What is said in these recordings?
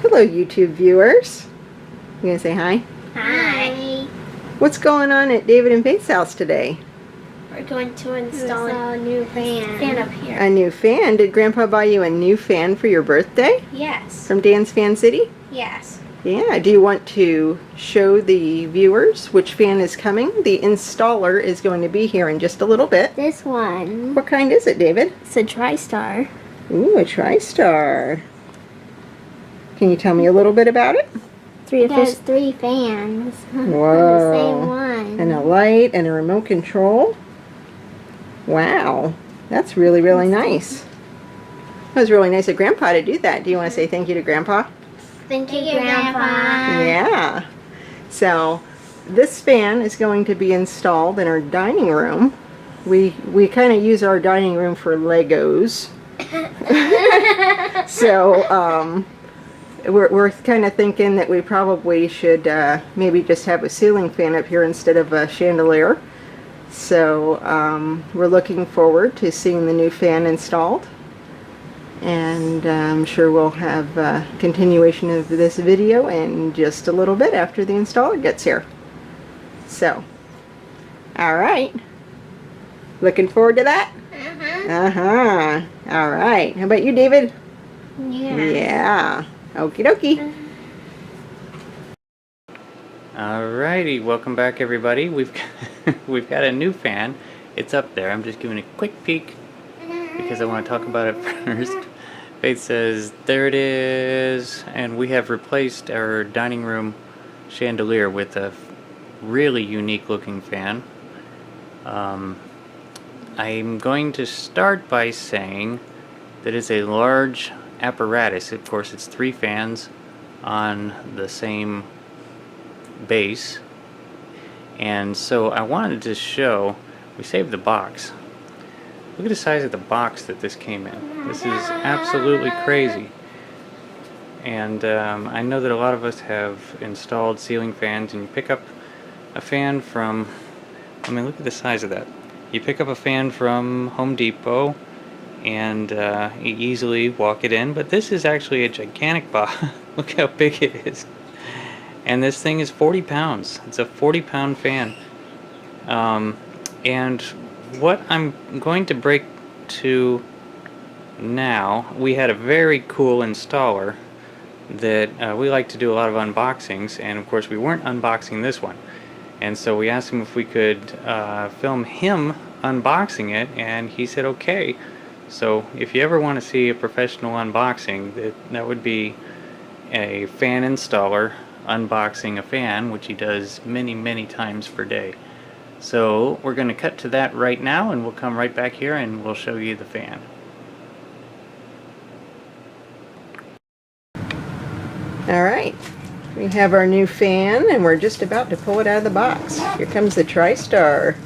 Hello, YouTube viewers. You gonna say hi? Hi. What's going on at David and Faith's house today? We're going to install a new fan up here. A new fan? Did Grandpa buy you a new fan for your birthday? Yes. From Dan's Fan City? Yes. Yeah. Do you want to show the viewers which fan is coming? The installer is going to be here in just a little bit. This one. What kind is it, David? It's a TriStar. Ooh, a TriStar. Can you tell me a little bit about it? It has 3 fans. Whoa. On the same one. And a light and a remote control. Wow. That's really, really nice. It was really nice of Grandpa to do that. Do you want to say thank you to Grandpa? Thank you, Grandpa. Yeah. So this fan is going to be installed in our dining room. We kind of use our dining room for Legos. So we're kind of thinking that we probably should maybe just have a ceiling fan up here instead of a chandelier. So we're looking forward to seeing the new fan installed. And I'm sure we'll have a continuation of this video in just a little bit after the installer gets here. So, alright. Looking forward to that? Uh-huh. Alright. How about you, David? Yeah. Yeah. Okie dokie. Alrighty, welcome back everybody. We've got a new fan. It's up there. I'm just giving a quick peek because I want to talk about it first. Faith says, there it is, and we have replaced our dining room chandelier with a really unique looking fan. I'm going to start by saying that it's a large apparatus. Of course, it's 3 fans on the same base, and so I wanted to show, we saved the box. Look at the size of the box that this came in. This is absolutely crazy. And I know that a lot of us have installed ceiling fans, and you pick up a fan from, I mean, look at the size of that. You pick up a fan from Home Depot and you easily walk it in, but this is actually a gigantic box. Look how big it is. And this thing is 40 pounds. It's a 40-pound fan. And what I'm going to break to now, we had a very cool installer that we like to do a lot of unboxings, and of course we weren't unboxing this one. And so we asked him if we could film him unboxing it, and he said okay. So if you ever want to see a professional unboxing, that would be a fan installer unboxing a fan, which he does many times per day. So we're going to cut to that right now, and we'll come right back here and we'll show you the fan. Alright. We have our new fan, and we're just about to pull it out of the box. Here comes the TriStar.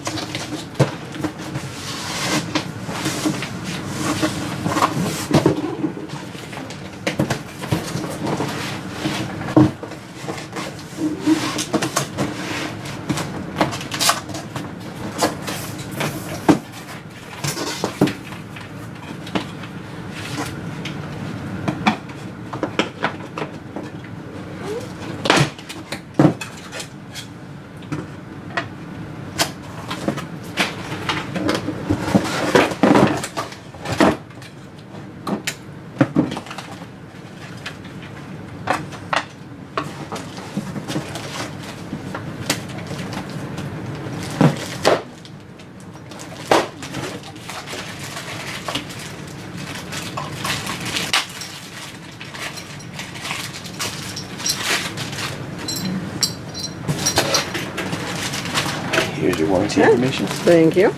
Here's your warranty information. Thank you.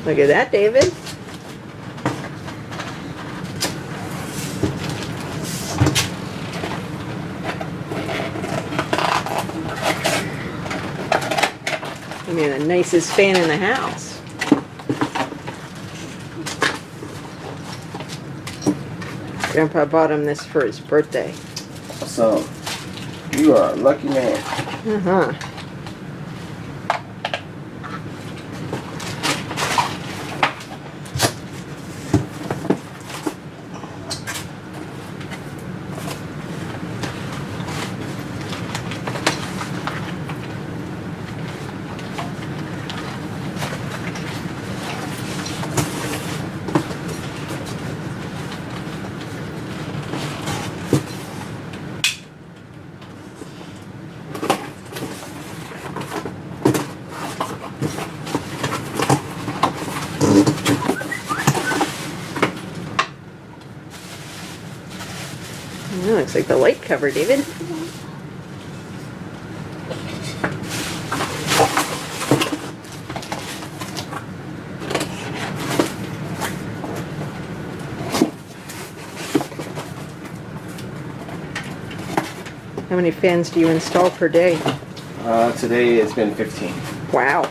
Look at that, David. I mean, the nicest fan in the house. Grandpa bought him this for his birthday. So, you are a lucky man. Uh-huh. Looks like the light cover, David. How many fans do you install per day? Today it's been 15. Wow.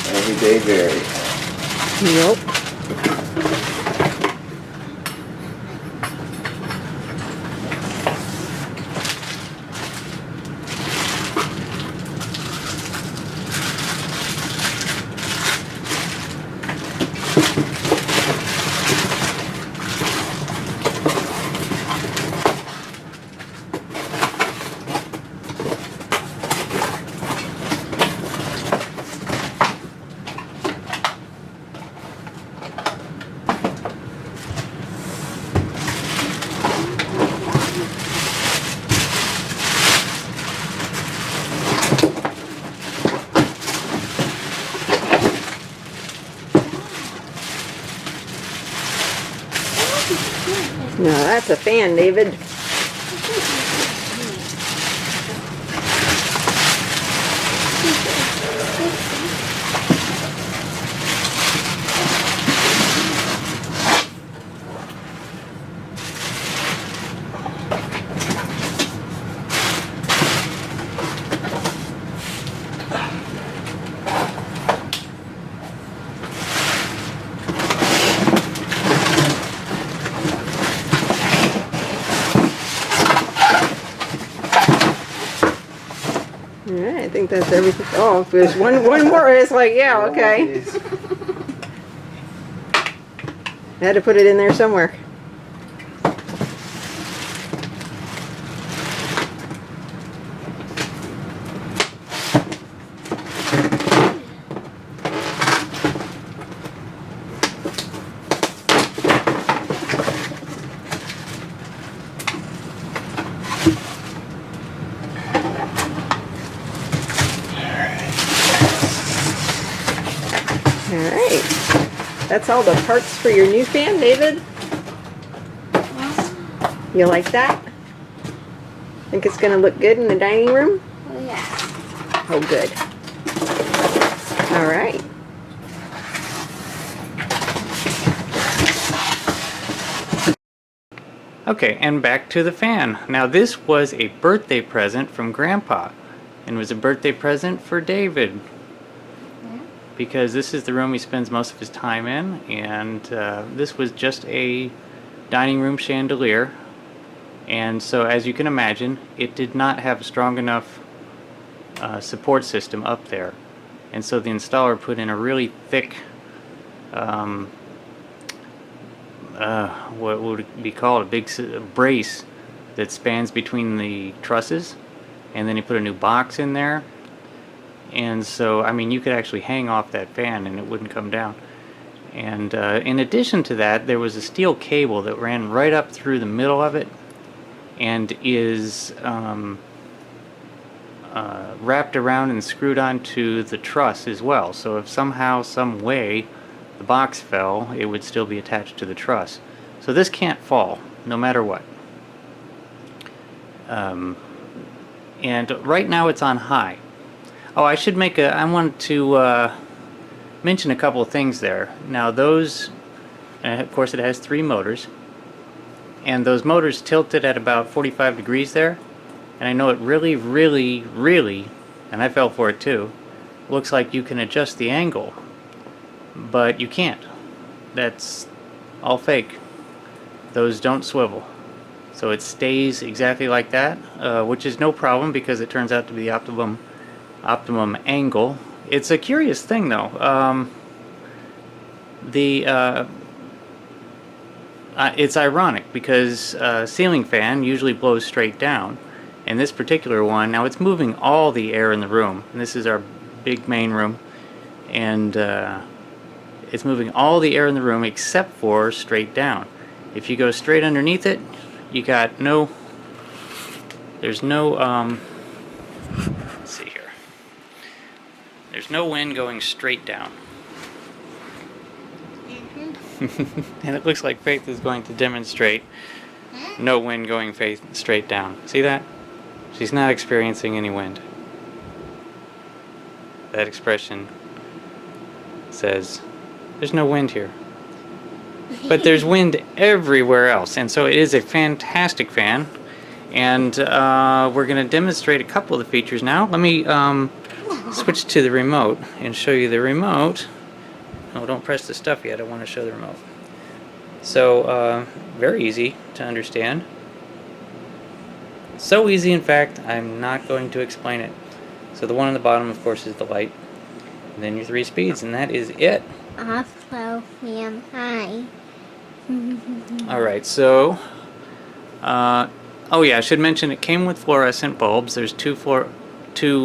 Every day varies. Nope. No, that's a fan, David. Alright, I think that's everything. Oh, if there's one more, it's like, yeah, okay. I had to put it in there somewhere. Alright. That's all the parts for your new fan, David? You like that? Think it's gonna look good in the dining room? Oh, yeah. Oh, good. Alright. Okay, and back to the fan. Now this was a birthday present from Grandpa, and it was a birthday present for David, because this is the room he spends most of his time in, and this was just a dining room chandelier, and so as you can imagine, it did not have a strong enough support system up there, and so the installer put in a really thick what would it be called, a big brace that spans between the trusses, and then he put a new box in there. And so, I mean, you could actually hang off that fan and it wouldn't come down. And in addition to that, there was a steel cable that ran right up through the middle of it and is wrapped around and screwed onto the truss as well. So if somehow, some way, the box fell, it would still be attached to the truss. So this can't fall, no matter what. And right now it's on high. Oh, I want to mention a couple of things there. Now those, of course it has 3 motors, and those motors tilted at about 45 degrees there, and I know it really, and I fell for it too, looks like you can adjust the angle, but you can't. That's all fake. Those don't swivel. So it stays exactly like that, which is no problem because it turns out to be the optimum angle. It's a curious thing though. It's ironic because a ceiling fan usually blows straight down, and this particular one, now it's moving all the air in the room, and this is our big main room, and it's moving all the air in the room except for straight down. If you go straight underneath it, you got there's no let's see here. There's no wind going straight down. And it looks like Faith is going to demonstrate no wind going straight down. See that? She's not experiencing any wind. That expression says there's no wind here. But there's wind everywhere else, and so it is a fantastic fan. And we're going to demonstrate a couple of the features now. Let me switch to the remote and show you the remote. No, don't press the stuff yet. I want to show the remote. So, very easy to understand. So easy, in fact, I'm not going to explain it. So the one on the bottom, of course, is the light. And then your 3 speeds, and that is it. Off, low, medium, high. Alright, so... oh yeah, I should mention it came with fluorescent bulbs. There's two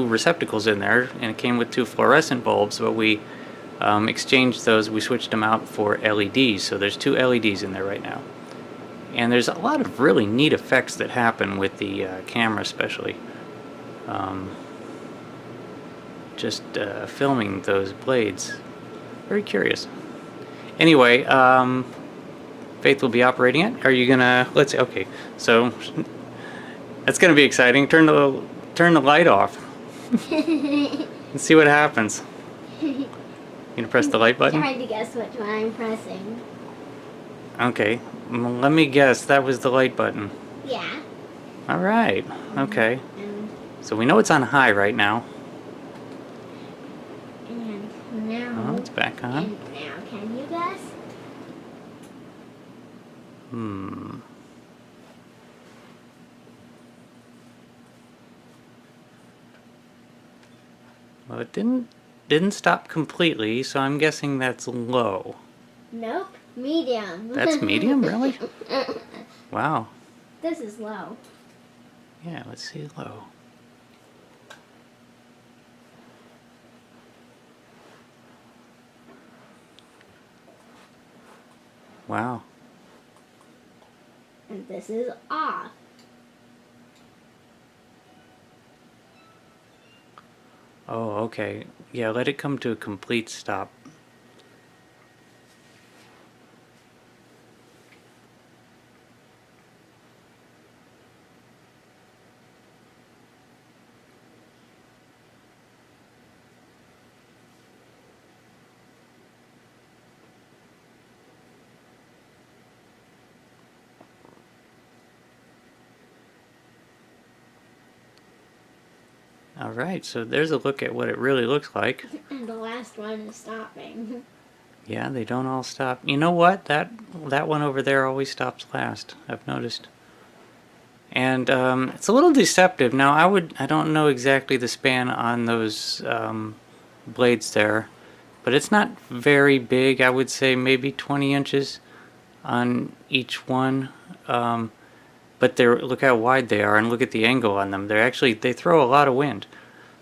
receptacles in there, and it came with 2 fluorescent bulbs, but we exchanged those. We switched them out for LEDs, so there's 2 LEDs in there right now. And there's a lot of really neat effects that happen with the camera, especially. Just filming those blades. Very curious. Anyway, Faith will be operating it. Are you gonna... Let's see. Okay, so that's gonna be exciting. Turn the light off. And see what happens. You gonna press the light button? Trying to guess which one I'm pressing. Okay, let me guess. That was the light button. Yeah. All right. Okay. And, So we know it's on high right now. and now. Oh, it's back on. And now, can you guess? Well, it didn't stop completely, so I'm guessing that's low. Nope. Medium. That's medium, really? Wow. This is low. Yeah, let's see low. Wow. And this is off. Oh, okay. Yeah, let it come to a complete stop. Alright, so there's a look at what it really looks like. And the last one is stopping. Yeah, they don't all stop. You know what? That one over there always stops last, I've noticed. And it's a little deceptive. Now, I don't know exactly the span on those blades there, but it's not very big. I would say maybe 20 inches on each one. But look how wide they are, and look at the angle on them. They throw a lot of wind.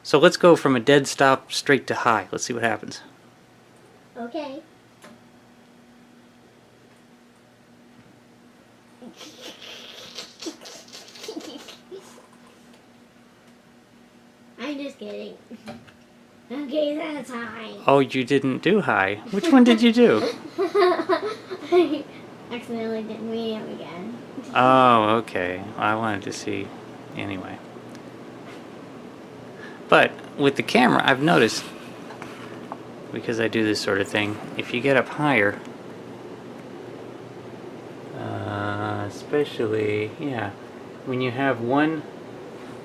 So let's go from a dead stop straight to high. Let's see what happens. Okay. I'm just kidding. Okay, that's high. Oh, you didn't do high. Which one did you do? I accidentally did medium again. Oh, okay. I wanted to see anyway. But with the camera, I've noticed, because I do this sort of thing, if you get up higher, especially, yeah, when you have one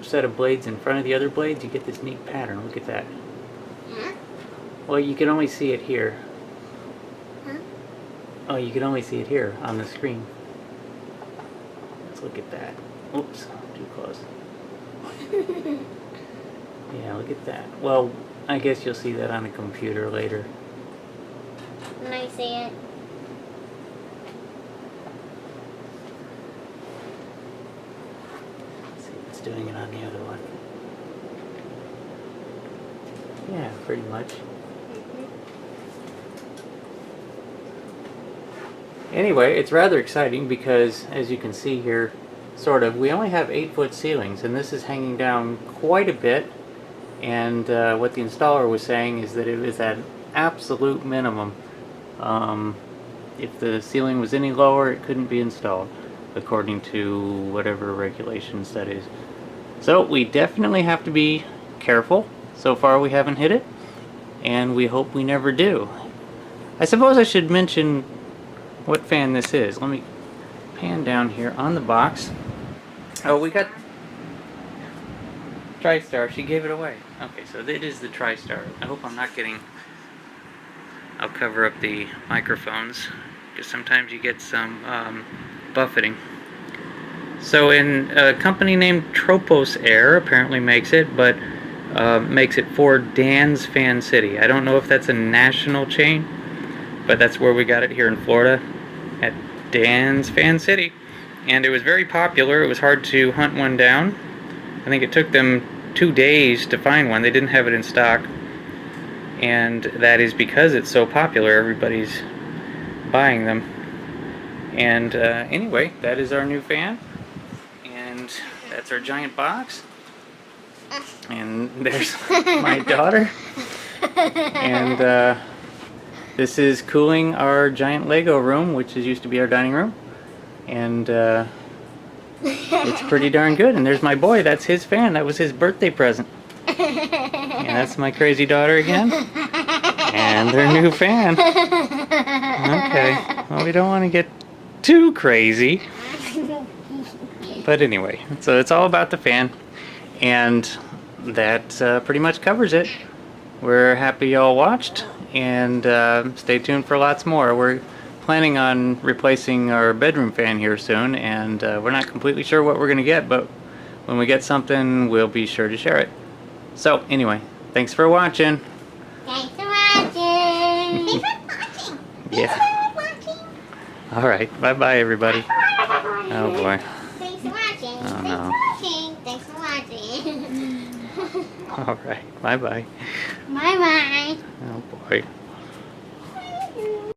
set of blades in front of the other blades, you get this neat pattern. Look at that. Huh? Well, you can only see it here. Huh? Oh, you can only see it here on the screen. Let's look at that. Oops, too close. Yeah, look at that. Well, I guess you'll see that on a computer later. Can I see it? Let's see if it's doing it on the other one. Yeah, pretty much. Anyway, it's rather exciting because, as you can see here, sort of, we only have 8-foot ceilings, and this is hanging down quite a bit. And what the installer was saying is that it is at absolute minimum if the ceiling was any lower, it couldn't be installed, according to whatever regulations that is. So we definitely have to be careful. So far we haven't hit it, and we hope we never do. I suppose I should mention what fan this is. Let me pan down here on the box. Oh, we got TriStar. She gave it away. Okay, so it is the TriStar. I hope I'm not getting... I'll cover up the microphones, because sometimes you get some buffeting. So a company named TroposAir apparently makes it, but makes it for Dan's Fan City. I don't know if that's a national chain, but that's where we got it here in Florida, at Dan's Fan City. And it was very popular. It was hard to hunt one down. I think it took them 2 days to find one. They didn't have it in stock. And that is because it's so popular, everybody's buying them. And anyway, that is our new fan. And that's our giant box. And there's my daughter. And this is cooling our giant Lego room, which used to be our dining room. And it's pretty darn good. And there's my boy. That's his fan. That was his birthday present. And that's my crazy daughter again. And their new fan. Okay. Well, we don't want to get too crazy. But anyway, so it's all about the fan. And that pretty much covers it. We're happy y'all watched. And stay tuned for lots more. We're planning on replacing our bedroom fan here soon. And we're not completely sure what we're going to get. But when we get something, we'll be sure to share it. So, anyway, thanks for watching. Thanks for watching. Thanks for watching. Yeah. Thanks for watching. Alright, bye-bye, everybody. Oh, boy. Thanks for watching. Oh, no. Thanks for watching. Alright, bye-bye. Bye-bye. Oh, boy.